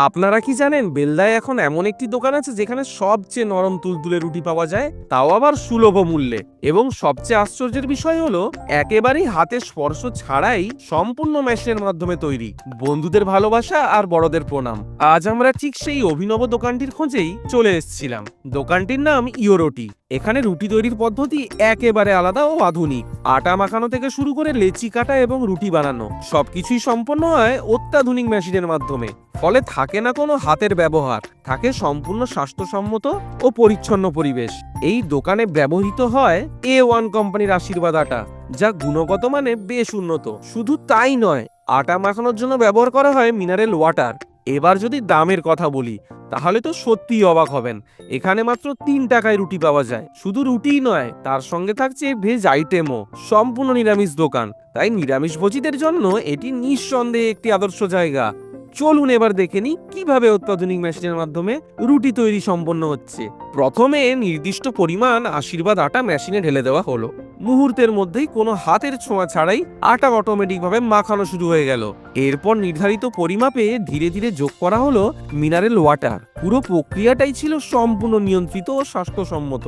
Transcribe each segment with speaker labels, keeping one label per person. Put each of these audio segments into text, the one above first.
Speaker 1: আপনারা কি জানেন বেলদায় এখন এমন একটি দোকান আছে যেখানে সবচেয়ে নরম তুলতুলে রুটি পাওয়া যায়, তাও আবার সুলভ মূল্যে। এবং সবচেয়ে আশ্চর্যের বিষয় হলো একেবারেই হাতের স্পর্শ ছাড়াই সম্পূর্ণ মেশিনের মাধ্যমে তৈরি। বন্ধুদের ভালোবাসা আর বড়দের প্রণাম। আজ আমরা ঠিক সেই অভিনব দোকানটির খোঁজেই চলে এসেছিলাম। দোকানটির নাম ইয়োরোটি। এখানে রুটি তৈরির পদ্ধতি একেবারে আলাদা ও আধুনিক। আটা মাখানো থেকে শুরু করে লেচি কাটা এবং রুটি বানানো সবকিছুই সম্পন্ন হয় অত্যাধুনিক মেশিনের মাধ্যমে। ফলে থাকে না কোনো হাতের ব্যবহার, থাকে সম্পূর্ণ স্বাস্থ্যসম্মত ও পরিচ্ছন্ন পরিবেশ। এই দোকানে ব্যবহৃত হয় A1 কোম্পানির আশীর্বাদ আটা, যা গুণগত মানে বেশ উন্নত। শুধু তাই নয়, আটা মাখানোর জন্য ব্যবহার করা হয় মিনারেল ওয়াটার। এবার যদি দামের কথা বলি তাহলে তো সত্যিই অবাক হবেন। এখানে মাত্র 3 টাকায় রুটি পাওয়া যায়। শুধু রুটিই নয়, তার সঙ্গে থাকছে ভেজ আইটেমও। সম্পূর্ণ নিরামিষ দোকান, তাই নিরামিষভোজীদের জন্য এটি নিঃসন্দেহে একটি আদর্শ জায়গা। চলুন এবার দেখে নিই কিভাবে অত্যাধুনিক মেশিনের মাধ্যমে রুটি তৈরি সম্পন্ন হচ্ছে। প্রথমে নির্দিষ্ট পরিমাণ আশীর্বাদ আটা মেশিনে ঢেলে দেওয়া হলো। মুহূর্তের মধ্যেই কোনো হাতের ছোঁয়া ছাড়াই আটা অটোমেটিকভাবে মাখানো শুরু হয়ে গেল। এরপর নির্ধারিত পরিমাপে ধীরে ধীরে যোগ করা হলো মিনারেল ওয়াটার। পুরো প্রক্রিয়াটাই ছিল সম্পূর্ণ নিয়ন্ত্রিত ও স্বাস্থ্যসম্মত।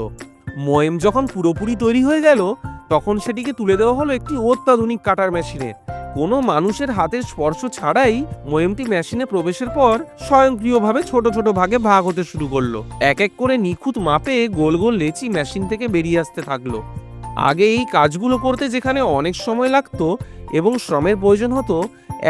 Speaker 1: ময়েম যখন পুরোপুরি তৈরি হয়ে গেল তখন সেটিকে তুলে দেওয়া হলো একটি অত্যাধুনিক কাটার মেশিনে। কোনো মানুষের হাতের স্পর্শ ছাড়াই ময়েমটি মেশিনে প্রবেশের পর স্বয়ংক্রিয়ভাবে ছোট ছোট ভাগে ভাগ হতে শুরু করলো। এক এক করে নিখুঁত মাপে গোল গোল লেচি মেশিন থেকে বেরিয়ে আসতে থাকলো। আগে এই কাজগুলো করতে যেখানে অনেক সময় লাগতো এবং শ্রমের প্রয়োজন হতো,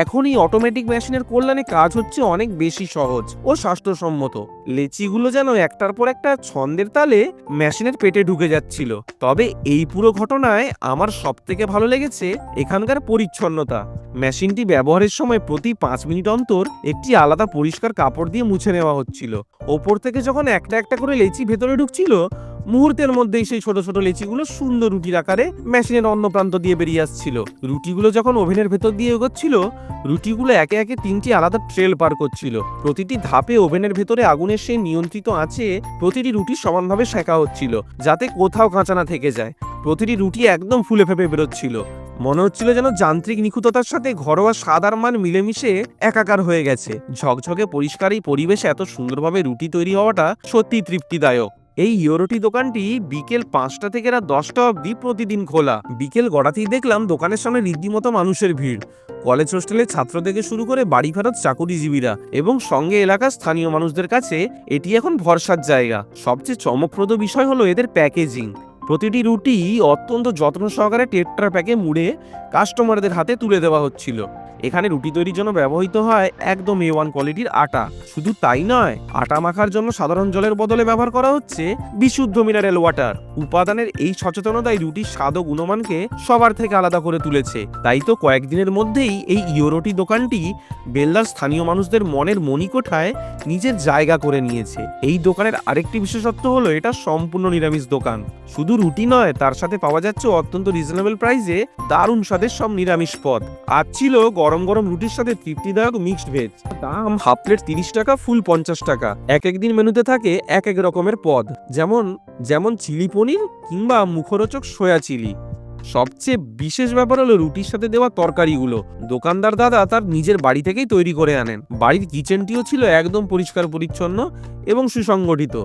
Speaker 1: এখন এই অটোমেটিক মেশিনের কল্যাণে কাজ হচ্ছে অনেক বেশি সহজ ও স্বাস্থ্যসম্মত। লেচিগুলো যেন একটার পর একটা ছন্দের তালে মেশিনের পেটে ঢুকে যাচ্ছিল। তবে এই পুরো ঘটনায় আমার সবথেকে ভালো লেগেছে এখানকার পরিচ্ছন্নতা। মেশিনটি ব্যবহারের সময় প্রতি 5 মিনিট অন্তর একটি আলাদা পরিষ্কার কাপড় দিয়ে মুছে নেওয়া হচ্ছিল। ওপর থেকে যখন একটা একটা করে লেচি ভেতরে ঢুকছিল, মুহূর্তের মধ্যেই সেই ছোট ছোট লেচিগুলো সুন্দর রুটির আকারে মেশিনের অন্য প্রান্ত দিয়ে বেরিয়ে আসছিল। রুটিগুলো যখন ওভেনের ভেতর দিয়ে এগোচ্ছিল, রুটিগুলো একে একে 3টি আলাদা ট্রেল পার করছিল। প্রতিটি ধাপে ওভেনের ভেতরে আগুনের সেই নিয়ন্ত্রিত আঁচে প্রতিটি রুটি সমানভাবে সেঁকা হচ্ছিল, যাতে কোথাও কাঁচা না থেকে যায়। প্রতিটি রুটি একদম ফুলে ফেপে বেরোচ্ছিল। মনে হচ্ছিল যেন যান্ত্রিক নিখুঁততার সাথে ঘরোয়া স্বাদ আর মান মিলেমিশে একাকার হয়ে গেছে। ঝকঝকে পরিষ্কার এই পরিবেশে এত সুন্দরভাবে রুটি তৈরি হওয়াটা সত্যি তৃপ্তিদায়ক। এই ইয়োরোটি দোকানটি বিকেল 5টা থেকে রাত 10টা অবধি প্রতিদিন খোলা। বিকেল গড়াতেই দেখলাম দোকানের সামনে রীতিমতো মানুষের ভিড়। কলেজ হোস্টেলের ছাত্র থেকে শুরু করে বাড়ি ফেরত চাকুরিজীবীরা এবং সঙ্গে এলাকার স্থানীয় মানুষদের কাছে এটি এখন ভরসার জায়গা। সবচেয়ে চমকপ্রদ বিষয় হলো এদের প্যাকেজিং। প্রতিটি রুটি অত্যন্ত যত্ন সহকারে টেট্রা প্যাকে মুড়ে কাস্টমারদের হাতে তুলে দেওয়া হচ্ছিল। এখানে রুটি তৈরির জন্য ব্যবহৃত হয় একদম A1 কোয়ালিটির আটা। শুধু তাই নয়, আটা মাখার জন্য সাধারণ জলের বদলে ব্যবহার করা হচ্ছে বিশুদ্ধ মিনারেল ওয়াটার। উপাদানের এই সচেতনতাই রুটির স্বাদ ও গুণমানকে সবার থেকে আলাদা করে তুলেছে। তাই তো কয়েকদিনের মধ্যেই এই ইয়োরোটি দোকানটি বেলদার স্থানীয় মানুষদের মনের মণিকোঠায় নিজের জায়গা করে নিয়েছে। এই দোকানের আরেকটি বিশেষত্ব হলো এটা সম্পূর্ণ নিরামিষ দোকান। শুধু রুটি নয়, তার সাথে পাওয়া যাচ্ছে অত্যন্ত রিজনেবল প্রাইসে দারুণ স্বাদের সব নিরামিষ পদ। আজ ছিল গরম গরম রুটির সাথে তৃপ্তিদায়ক মিক্সড ভেজ। দাম হাফ প্লেট 30 টাকা, ফুল 50 টাকা। এক এক দিন মেনুতে থাকে এক এক রকমের পদ, যেমন চিলি পনির কিংবা মুখরোচক সয়া চিলি। সবচেয়ে বিশেষ ব্যাপার হলো রুটির সাথে দেওয়া তরকারিগুলো দোকানদার দাদা তার নিজের বাড়ি থেকেই তৈরি করে আনেন। বাড়ির কিচেনটিও ছিল একদম পরিষ্কার পরিচ্ছন্ন এবং সুসংগঠিত।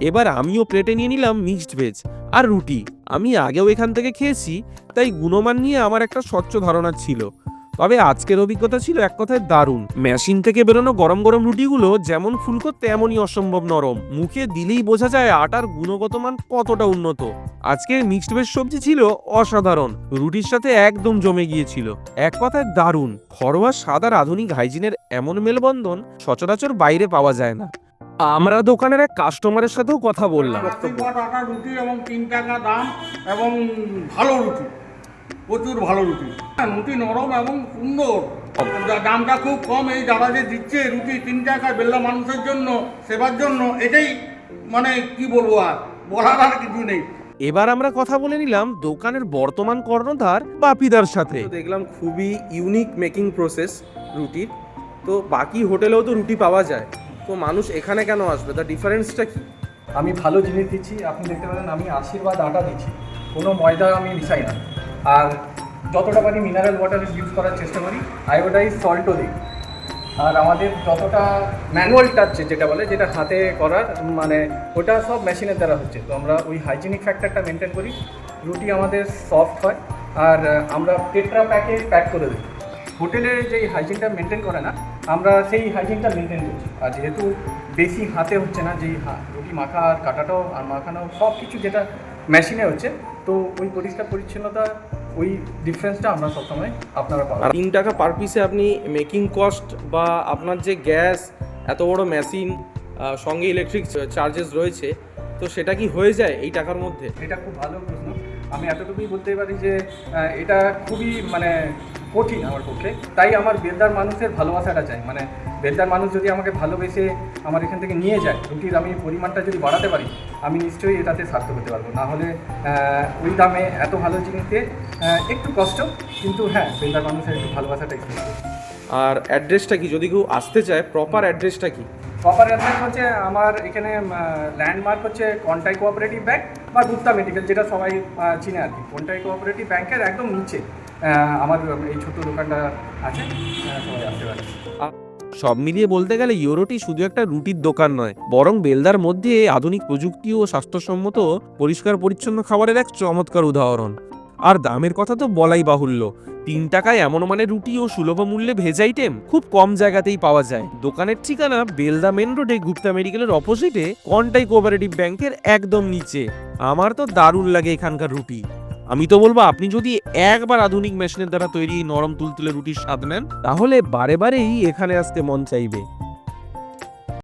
Speaker 1: এবার আমিও প্লেটে নিয়ে নিলাম মিক্সড ভেজ আর রুটি। আমি আগেও এখান থেকে খেয়েছি, তাই গুণমান নিয়ে আমার একটা স্বচ্ছ ধারণা ছিল। তবে আজকের অভিজ্ঞতা ছিল এক কথায় দারুণ। মেশিন থেকে বেরোনো গরম গরম রুটিগুলো যেমন ফুলকো তেমনই অসম্ভব নরম। মুখে দিলেই বোঝা যায় আটার গুণগত মান কতটা উন্নত। আজকের মিক্সড ভেজ সবজি ছিল অসাধারণ, রুটির সাথে একদম জমে গিয়েছিল। এক কথায় দারুণ। ঘরোয়া স্বাদ আর আধুনিক হাইজিনের এমন মেলবন্ধন সচরাচর বাইরে পাওয়া যায় না। আমরা দোকানের এক কাস্টমারের সাথেও কথা বললাম।
Speaker 2: আটা রুটি এবং 3 টাকা দাম এবং ভালো রুটি, প্রচুর ভালো রুটি। রুটি নরম এবং সুন্দর, দামটা খুব কম। এই দাদা যে দিচ্ছে রুটি 3 টাকা বেল্লা মানুষের জন্য, সেবার জন্য, এটাই মানে কি বলবো, আর বলার আর কিছু নেই।
Speaker 1: এবার আমরা কথা বলে নিলাম দোকানের বর্তমান কর্ণধার বাপিদার সাথে। দেখলাম খুবই ইউনিক মেকিং প্রসেস রুটির। তো বাকি হোটেলেও তো রুটি পাওয়া যায়, তো মানুষ এখানে কেন আসবে? তার ডিফারেন্সটা কি?
Speaker 3: আমি ভালো জিনিস দিচ্ছি। আপনি দেখতে পারেন আমি আশীর্বাদ আটা দিচ্ছি, কোনো ময়দা আমি মিশাই না। আর যতটা পারি মিনারেল ওয়াটার ইউজ করার চেষ্টা করি, আয়োডাইজ সল্টও দিই। আর আমাদের যতটা ম্যানুয়াল টাচ যেটা বলে, যেটা হাতে করার মানে ওটা সব মেশিনের দ্বারা হচ্ছে। তো আমরা ওই হাইজিনিক ফ্যাক্টরটা মেনটেন করি, রুটি আমাদের সফট হয়, আর আমরা টেট্রা প্যাকে প্যাক করে দিই। হোটেলে যেই হাইজিনটা মেনটেন করে না, আমরা সেই হাইজিনটা মেনটেন করছি। আর যেহেতু বেশি হাতে হচ্ছে না, যেই রুটি মাখা আর কাটাটাও আর মাখানো সব কিছু যেটা মেশিনে হচ্ছে, তো ওই পরিষ্কার পরিচ্ছন্নতা ওই ডিফারেন্সটা আমরা সবসময় আপনারা পাবেন।
Speaker 1: 3 টাকা পার পিসে আপনি মেকিং কস্ট বা আপনার যে গ্যাস, এত বড় মেশিন, সঙ্গে ইলেকট্রিক চার্জেস রয়েছে, তো সেটা কি হয়ে যায় এই টাকার মধ্যে?
Speaker 3: এটা খুব ভালো প্রশ্ন। আমি এতটুকুই বলতে পারি যে এটা খুবই মানে কঠিন আমার পক্ষে। তাই আমার বেলদার মানুষের ভালোবাসাটা চাই। মানে বেলদার মানুষ যদি আমাকে ভালোবেসে আমার এখান থেকে নিয়ে যায়, রুটির আমি পরিমাণটা যদি বাড়াতে পারি, আমি নিশ্চয়ই এটাতে সার্থক হতে পারবো। না হলে ওই দামে এত ভালো জিনিস দিয়ে একটু কষ্ট, কিন্তু হ্যাঁ, বেলদার মানুষের একটু ভালোবাসাটা একটু।
Speaker 1: আর অ্যাড্রেসটা কি, যদি কেউ আসতে চায়, প্রপার অ্যাড্রেসটা কি?
Speaker 3: প্রপার অ্যাড্রেস হচ্ছে আমার এখানে ল্যান্ডমার্ক হচ্ছে কন্টাই কোঅপারেটিভ ব্যাংক বা গুপ্তা মেডিকেল, যেটা সবাই চিনে আর কি। কন্টাই কোঅপারেটিভ ব্যাংকের একদম নিচে আমার এই ছোট্ট দোকানটা আছে, সবাই আসতে পারে।
Speaker 1: সব মিলিয়ে বলতে গেলে ইয়োরোটি শুধু একটা রুটির দোকান নয়, বরং বেলদার মধ্যে আধুনিক প্রযুক্তি ও স্বাস্থ্যসম্মত পরিষ্কার পরিচ্ছন্ন খাবারের এক চমৎকার উদাহরণ। আর দামের কথা তো বলাই বাহুল্য। 3 টাকায় এমন মানে রুটি ও সুলভ মূল্যে ভেজ আইটেম খুব কম জায়গাতেই পাওয়া যায়। দোকানের ঠিকানা বেলদা মেন রোডে গুপ্তা মেডিকেলের অপোজিটে কন্টাই কোঅপারেটিভ ব্যাংকের একদম নিচে। আমার তো দারুণ লাগে এখানকার রুটি। আমি তো বলবো, আপনি যদি একবার আধুনিক মেশিনের দ্বারা তৈরি নরম তুলতুলে রুটির স্বাদ নেন, তাহলে বারে বারেই এখানে আসতে মন চাইবে।